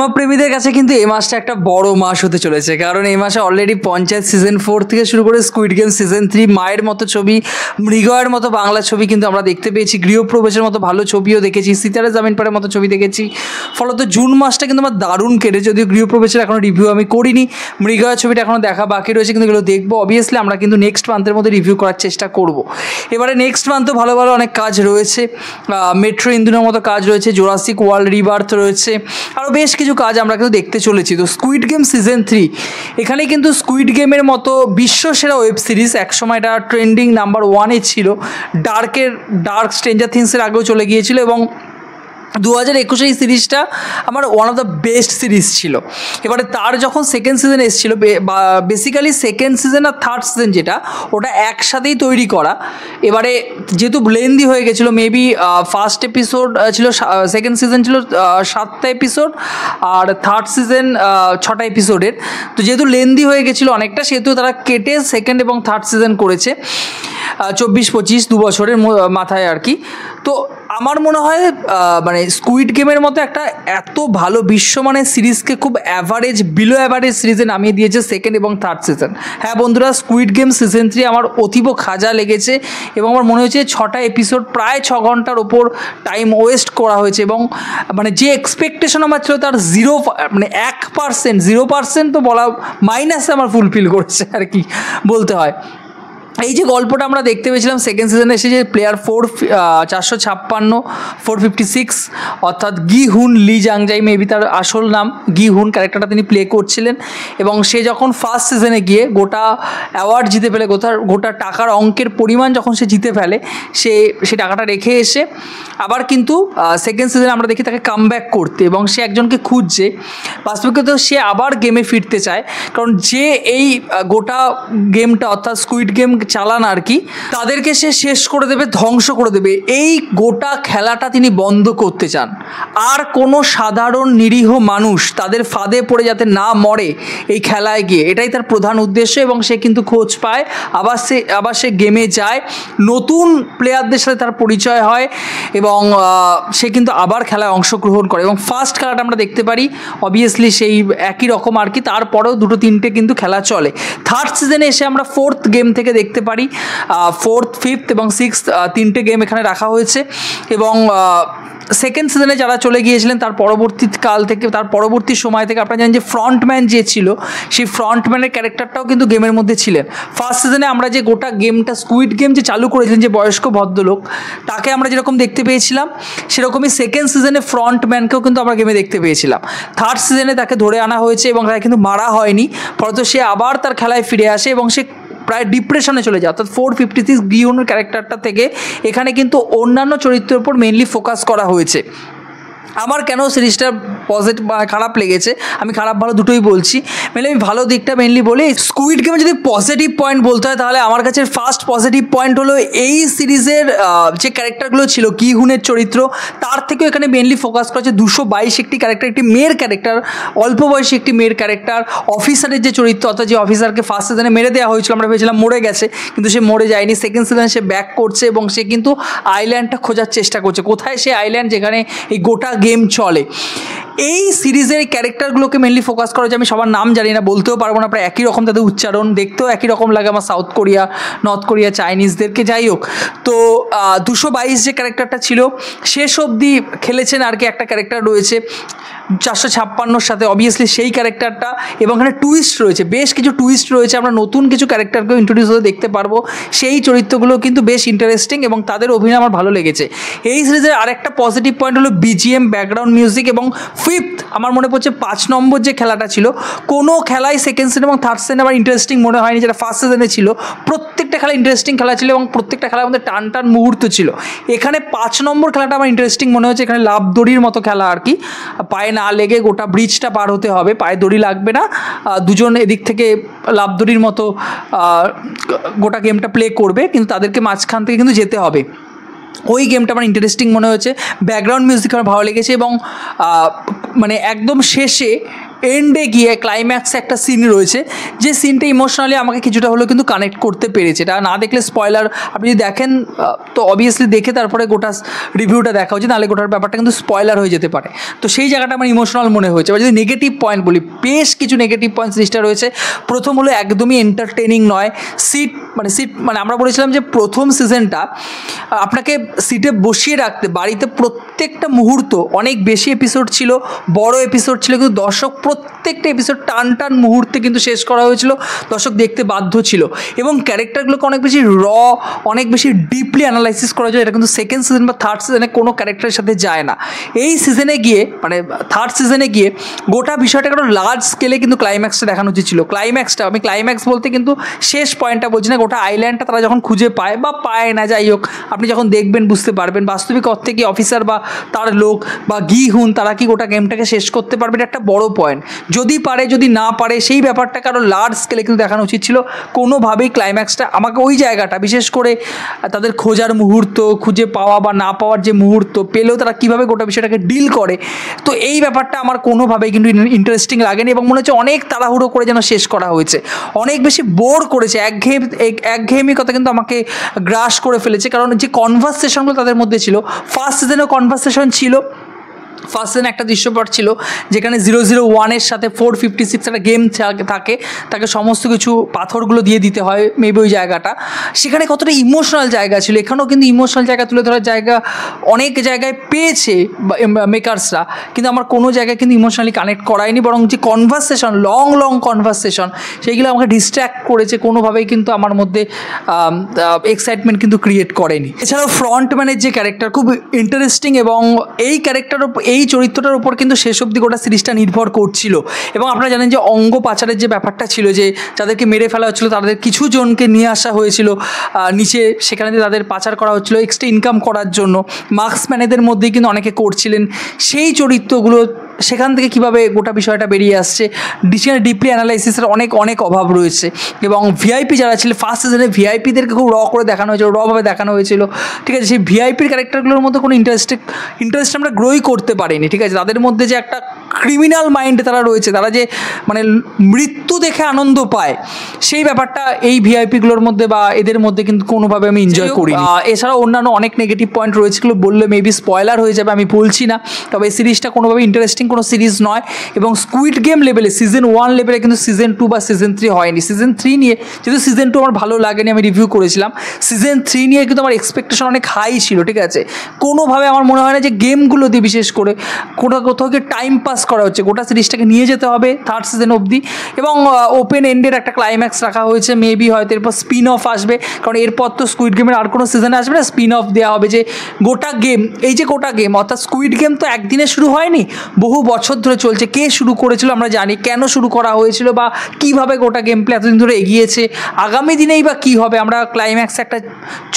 Cinema প্রেমীদের কাছে কিন্তু এই মাসটা একটা বড় মাস হতে চলেছে, কারণ এই মাসে অলরেডি পঞ্চায়েত সিজন 4 থেকে শুরু করে স্কুইড গেম সিজন 3, মায়ের মতো ছবি, মৃগয়ের মতো বাংলা ছবি কিন্তু আমরা দেখতে পেয়েছি, গৃহপ্রবেশের মতো ভালো ছবিও দেখেছি, সিতারে জামিন পারের মতো ছবি দেখেছি। ফলত জুন মাসটা কিন্তু আমার দারুণ কেটে, যদিও গৃহপ্রবেশের এখনও রিভিউ আমি করিনি, মৃগয়ের ছবিটা এখনও দেখা বাকি রয়েছে, কিন্তু এগুলো দেখবো অবভিয়াসলি। আমরা কিন্তু নেক্সট মান্থের মধ্যে রিভিউ করার চেষ্টা করব। এবারে নেক্সট মান্থও ভালো ভালো অনেক কাজ রয়েছে, মেট্রো ইন্দুরের মতো কাজ রয়েছে, জোরাসিক ওয়ার্ল্ড রিবার্থ রয়েছে, আরও বেশ কিছু কাজ আমরা কিন্তু দেখতে চলেছি। তো স্কুইড গেম সিজন 3 এখানে কিন্তু স্কুইড গেমের মতো বিশ্বসেরা ওয়েব সিরিজ, একসময় এটা ট্রেন্ডিং নাম্বার 1-এ ছিল, ডার্ক স্ট্রেঞ্জার থিংসের আগেও চলে গিয়েছিল, এবং 2021 এই সিরিজটা আমার one of the best series ছিল। এবারে তার যখন সেকেন্ড সিজন এসেছিলো, বেসিক্যালি সেকেন্ড সিজন আর থার্ড সিজন যেটা, ওটা একসাথেই তৈরি করা। এবারে যেহেতু লেন্দি হয়ে গেছিলো, মেবি ফার্স্ট এপিসোড ছিল, সেকেন্ড সিজন ছিল 7টা এপিসোড, আর থার্ড সিজন 6টা এপিসোডের। তো যেহেতু লেন্দি হয়ে গেছিলো অনেকটা, সেহেতু তারা কেটে সেকেন্ড এবং থার্ড সিজন করেছে 24-25 2 বছরের মাথায় আর কি। তো আমার মনে হয় মানে স্কুইড গেমের মতো একটা এত ভালো বিশ্বমানের সিরিজকে খুব বিলো অ্যাভারেজ সিরিজে নামিয়ে দিয়েছে সেকেন্ড এবং থার্ড সিজন। হ্যাঁ বন্ধুরা, স্কুইড গেম সিজন 3 আমার অতীব খাজা লেগেছে, এবং আমার মনে হয়েছে 6টা এপিসোড প্রায় 6 ঘন্টার ওপর টাইম ওয়েস্ট করা হয়েছে, এবং মানে যে এক্সপেকটেশন আমার ছিল তার 0% তো বলা মাইনাসে আমার ফুলফিল করেছে আর কি বলতে হয়। এই যে গল্পটা আমরা দেখতে পেয়েছিলাম সেকেন্ড সিজনে এসে, যে প্লেয়ার 456 অর্থাৎ গি হুন লি জাংজাই, মেবি তার আসল নাম গি হুন, ক্যারেক্টারটা তিনি প্লে করছিলেন, এবং সে যখন ফার্স্ট সিজনে গিয়ে গোটা অ্যাওয়ার্ড জিতে ফেলে, গোটা টাকার অঙ্কের পরিমাণ যখন সে জিতে ফেলে, সে টাকাটা রেখে এসে আবার কিন্তু সেকেন্ড সিজনে আমরা দেখি তাকে কাম ব্যাক করতে, এবং সে একজনকে খুঁজছে। বাস্তবিকত সে আবার গেমে ফিরতে চায়, কারণ যে এই গোটা গেমটা অর্থাৎ স্কুইড গেম চালান আর কি, তাদেরকে সে শেষ করে দেবে, ধ্বংস করে দেবে। এই গোটা খেলাটা তিনি বন্ধ করতে চান, আর কোনো সাধারণ নিরীহ মানুষ তাদের ফাঁদে পড়ে যাতে না মরে এই খেলায় গিয়ে, এটাই তার প্রধান উদ্দেশ্য। এবং সে কিন্তু খোঁজ পায়, আবার সে গেমে যায়, নতুন প্লেয়ারদের সাথে তার পরিচয় হয়, এবং সে কিন্তু আবার খেলায় অংশগ্রহণ করে। এবং ফার্স্ট খেলাটা আমরা দেখতে পারি অবভিয়াসলি সেই একই রকম আর কি, তারপরেও 2-3টে কিন্তু খেলা চলে। থার্ড সিজনে এসে আমরা ফোর্থ গেম থেকে দেখতে পারি, 4th, 5th এবং 6th 3টে গেম এখানে রাখা হয়েছে। এবং সেকেন্ড সিজনে যারা চলে গিয়েছিলেন তার পরবর্তী সময় থেকে আপনারা জানেন যে ফ্রন্টম্যান যে ছিল, সেই ফ্রন্টম্যানের ক্যারেক্টারটাও কিন্তু গেমের মধ্যে ছিলেন। ফার্স্ট সিজনে আমরা যে গোটা গেমটা স্কুইড গেম যে চালু করেছিলেন, যে বয়স্ক ভদ্রলোক, তাকে আমরা যেরকম দেখতে পেয়েছিলাম, সেরকমই সেকেন্ড সিজনে ফ্রন্টম্যানকেও কিন্তু আমরা গেমে দেখতে পেয়েছিলাম। থার্ড সিজনে তাকে ধরে আনা হয়েছে, এবং তাকে কিন্তু মারা হয়নি, ফলত সে আবার তার খেলায় ফিরে আসে, এবং সে প্রায় ডিপ্রেশনে চলে যায়। অর্থাৎ 456 গিউনের ক্যারেক্টারটা থেকে এখানে কিন্তু অন্যান্য চরিত্রের উপর মেইনলি ফোকাস করা হয়েছে। আমার কেন সিরিজটা পজিটিভ বা খারাপ লেগেছে, আমি খারাপ ভালো দুটোই বলছি। আমি ভালো দিকটা মেনলি বলি, স্কুইড গেমে যদি পজিটিভ পয়েন্ট বলতে হয়, তাহলে আমার কাছে ফার্স্ট পজিটিভ পয়েন্ট হলো এই সিরিজের যে ক্যারেক্টারগুলো ছিল, কি হুনের চরিত্র, তার থেকেও এখানে মেনলি ফোকাস করা হচ্ছে 222 একটি ক্যারেক্টার, একটি মেয়ের ক্যারেক্টার, অল্প বয়সী একটি মেয়ের ক্যারেক্টার, অফিসারের যে চরিত্র, অর্থাৎ যে অফিসারকে ফার্স্ট সিজনে মেরে দেওয়া হয়েছিল, আমরা ভেবেছিলাম মরে গেছে, কিন্তু সে মরে যায়নি। সেকেন্ড সিজনে সে ব্যাক করছে, এবং সে কিন্তু আইল্যান্ডটা খোঁজার চেষ্টা করছে, কোথায় সে আইল্যান্ড যেখানে এই গোটা গেম চলে। এই সিরিজের ক্যারেক্টারগুলোকে মেনলি ফোকাস করা, যে আমি সবার নাম জানি না, বলতেও পারবো না, প্রায় একই রকম তাদের উচ্চারণ, দেখতেও একই রকম লাগে আমার সাউথ কোরিয়া, নর্থ কোরিয়া, চাইনিজদেরকে, যাই হোক। তো 222 যে ক্যারেক্টারটা ছিল, শেষ অবধি খেলেছেন আর কি, একটা ক্যারেক্টার রয়েছে 456 সাথে, অবভিয়াসলি সেই ক্যারেক্টারটা, এবং এখানে টুইস্ট রয়েছে, বেশ কিছু টুইস্ট রয়েছে, আমরা নতুন কিছু ক্যারেক্টারকেও ইন্ট্রোডিউস হতে দেখতে পারবো, সেই চরিত্রগুলো কিন্তু বেশ ইন্টারেস্টিং, এবং তাদের অভিনয় আমার ভালো লেগেছে। এই সিরিজের আরেকটা পজিটিভ পয়েন্ট হলো বিজিএম, ব্যাকগ্রাউন্ড মিউজিক, এবং 5th আমার মনে পড়ছে 5 নম্বর যে খেলাটা ছিল, কোনো খেলাই সেকেন্ড সিজন এবং থার্ড সিজন আমার ইন্টারেস্টিং মনে হয়নি, যেটা ফার্স্ট সিজনে ছিল। প্রত্যেকটা খেলা ইন্টারেস্টিং খেলা ছিল, এবং প্রত্যেকটা খেলার মধ্যে টান মুহূর্ত ছিল। এখানে 5 নম্বর খেলাটা আমার ইন্টারেস্টিং মনে হচ্ছে, এখানে লাভ দড়ির মতো খেলা আর কি, পায়ে না লেগে গোটা ব্রিজটা পার হতে হবে, পায়ে দড়ি লাগবে না, দুজন এদিক থেকে লাভ দড়ির মতো গোটা গেমটা প্লে করবে, কিন্তু তাদেরকে মাঝখান থেকে কিন্তু যেতে হবে। ওই গেমটা আমার ইন্টারেস্টিং মনে হয়েছে। ব্যাকগ্রাউন্ড মিউজিক আমার ভালো লেগেছে, এবং মানে একদম শেষে এন্ডে গিয়ে ক্লাইম্যাক্সে একটা সিন রয়েছে, যে সিনটা ইমোশনালি আমাকে কিছুটা হলেও কিন্তু কানেক্ট করতে পেরেছে। এটা না দেখলে স্পয়লার, আপনি যদি দেখেন তো অবভিয়াসলি দেখে তারপরে গোটা রিভিউটা দেখা উচিত, নাহলে গোটার ব্যাপারটা কিন্তু স্পয়লার হয়ে যেতে পারে। তো সেই জায়গাটা আমার ইমোশনাল মনে হয়েছে। এবার যদি নেগেটিভ পয়েন্ট বলি, বেশ কিছু নেগেটিভ পয়েন্ট সিরিজটা রয়েছে। প্রথম হলো একদমই এন্টারটেনিং নয়। সিট মানে আমরা বলেছিলাম যে প্রথম সিজনটা আপনাকে সিটে বসিয়ে রাখতে, বাড়িতে প্রত্যেকটা মুহূর্ত, অনেক বেশি এপিসোড ছিল, বড় এপিসোড ছিল, কিন্তু দর্শক প্রত্যেকটা এপিসোড টান টান মুহূর্তে কিন্তু শেষ করা হয়েছিল, দর্শক দেখতে বাধ্য ছিল। এবং ক্যারেক্টারগুলোকে অনেক বেশি অনেক বেশি ডিপলি অ্যানালাইসিস করা যায়, এটা কিন্তু সেকেন্ড সিজন বা থার্ড সিজনে কোনো ক্যারেক্টারের সাথে যায় না। এই সিজনে গিয়ে মানে থার্ড সিজনে গিয়ে গোটা বিষয়টা একটা লার্জ স্কেলে কিন্তু ক্লাইম্যাক্সটা দেখানো উচিত ছিল। ক্লাইম্যাক্সটা, আমি ক্লাইম্যাক্স বলতে কিন্তু শেষ পয়েন্টটা বলছি না, গোটা আইল্যান্ডটা তারা যখন খুঁজে পায় বা পায় না, যাই হোক, আপনি যখন দেখবেন বুঝতে পারবেন বাস্তবিক অর্থে কি অফিসার বা তার লোক বা গি-হুন তারা কি গোটা গেমটাকে শেষ করতে পারবে, এটা একটা বড় পয়েন্ট। যদি পারে, যদি না পারে, সেই ব্যাপারটাকে আরও লার্জ স্কেলে কিন্তু দেখানো উচিত ছিল। কোনোভাবেই ক্লাইম্যাক্সটা আমাকে ওই জায়গাটা, বিশেষ করে তাদের খোঁজার মুহূর্ত, খুঁজে পাওয়া বা না পাওয়ার যে মুহূর্ত, পেলেও তারা কীভাবে গোটা বিষয়টাকে ডিল করে, তো এই ব্যাপারটা আমার কোনোভাবেই কিন্তু ইন্টারেস্টিং লাগেনি এবং মনে হচ্ছে অনেক তাড়াহুড়ো করে যেন শেষ করা হয়েছে, অনেক বেশি বোর করেছে। একঘেয়েমি কথা কিন্তু আমাকে গ্রাস করে ফেলেছে। কারণ যে কনভারসেশনগুলো তাদের মধ্যে ছিল, ফার্স্ট সিজনেও কনভারসেশন ছিল। ফার্স্ট সিজনে একটা দৃশ্যপট ছিল যেখানে 001-এর সাথে 456 একটা গেম থাকে, তাকে সমস্ত কিছু পাথরগুলো দিয়ে দিতে হয় মেবি ওই জায়গাটা, সেখানে কতটা ইমোশনাল জায়গা ছিল। এখানেও কিন্তু ইমোশনাল জায়গা তুলে ধরার জায়গা অনেক জায়গায় পেয়েছে মেকার্সরা, কিন্তু আমার কোনো জায়গায় কিন্তু ইমোশনালি কানেক্ট করায়নি, বরং যে কনভারসেশন, লং কনভারসেশন, সেইগুলো আমাকে ডিস্ট্র্যাক্ট করেছে, কোনোভাবেই কিন্তু আমার মধ্যে এক্সাইটমেন্ট কিন্তু ক্রিয়েট করেনি। এছাড়াও ফ্রন্টম্যানের যে ক্যারেক্টার খুব ইন্টারেস্টিং, এবং এই ক্যারেক্টার, এই চরিত্রটার উপর কিন্তু শেষ অবধি গোটা সিরিজটা নির্ভর করছিল। এবং আপনারা জানেন যে অঙ্গ পাচারের যে ব্যাপারটা ছিল, যে যাদেরকে মেরে ফেলা হচ্ছিল তাদের কিছু জনকে নিয়ে আসা হয়েছিল নিচে, সেখানে তাদের পাচার করা হচ্ছিল এক্সট্রা ইনকাম করার জন্য। মার্কসম্যানেদের মধ্যেই কিন্তু অনেকে করছিলেন সেই চরিত্রগুলো, সেখান থেকে কীভাবে গোটা বিষয়টা বেরিয়ে আসছে, ডিপলি অ্যানালাইসিসের অনেক অভাব রয়েছে। এবং ভিআইপি যারা ছিল ফার্স্ট সিজনে, ভিআইপিদেরকে খুব করে দেখানো হয়েছিল, ভাবে দেখানো হয়েছিল, ঠিক আছে। সেই ভিআইপির ক্যারেক্টারগুলোর মধ্যে কোনো ইন্টারেস্ট আমরা গ্রোই করতে পারিনি, ঠিক আছে। তাদের মধ্যে যে একটা ক্রিমিনাল মাইন্ডে তারা রয়েছে, তারা যে মানে মৃত্যু দেখে আনন্দ পায়, সেই ব্যাপারটা এই ভিআইপিগুলোর মধ্যে বা এদের মধ্যে কিন্তু কোনোভাবে আমি এনজয় করিনি। এছাড়াও অন্যান্য অনেক নেগেটিভ পয়েন্ট রয়েছে, এগুলো বললে মেবি স্পয়লার হয়ে যাবে, আমি বলছি না। তবে এই সিরিজটা কোনোভাবে ইন্টারেস্টিং কোনো সিরিজ নয়। এবং স্কুইড গেম লেভেলে সিজন 1 লেভেলে কিন্তু সিজন 2 বা সিজন 3 হয়নি। সিজন 3 নিয়ে, যেহেতু সিজন 2 আমার ভালো লাগেনি, আমি রিভিউ করেছিলাম, সিজন 3 নিয়ে কিন্তু আমার এক্সপেকটেশন অনেক হাই ছিল, ঠিক আছে। কোনোভাবে আমার মনে হয় না যে গেমগুলো দিয়ে বিশেষ করে কোথাও গিয়ে টাইম পাস করা হচ্ছে, গোটা সিরিজটাকে নিয়ে যেতে হবে থার্ড সিজন অবধি। এবং ওপেন এন্ডের একটা ক্লাইম্যাক্স রাখা হয়েছে, মেবি হয়তো এরপর স্পিন অফ আসবে, কারণ এরপর তো স্কুইড গেমের আর কোনো সিজনে আসবে না, স্পিন অফ দেওয়া হবে। যে গোটা গেম, এই যে গোটা গেম অর্থাৎ স্কুইড গেম তো একদিনে শুরু হয়নি, বহু বছর ধরে চলছে। কে শুরু করেছিল আমরা জানি, কেন শুরু করা হয়েছিল বা কীভাবে গোটা গেম প্লে এতদিন ধরে এগিয়েছে, আগামী দিনেই বা কী হবে। আমরা ক্লাইম্যাক্সে একটা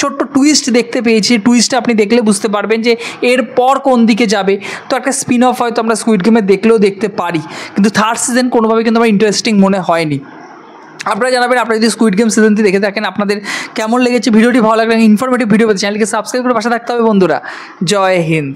ছোট্ট টুইস্ট দেখতে পেয়েছি, টুইস্টটা আপনি দেখলে বুঝতে পারবেন যে এরপর কোন দিকে যাবে। তো একটা স্পিন অফ হয়তো আমরা স্কুইড গেমে দেখলেও দেখতে পারি, কিন্তু থার্ড সিজন কোনোভাবে কিন্তু আমার ইন্টারেস্টিং মনে হয়নি। আপনারা জানাবেন, আপনারা যদি স্কুইড গেম সিজনটি দেখে থাকেন আপনাদের কেমন লেগেছে। ভিডিওটি ভালো লাগলে ইনফরমেটিভ ভিডিও পেতে চ্যানেলকে সাবস্ক্রাইব করে পাশে থাকতে হবে বন্ধুরা। জয় হিন্দ।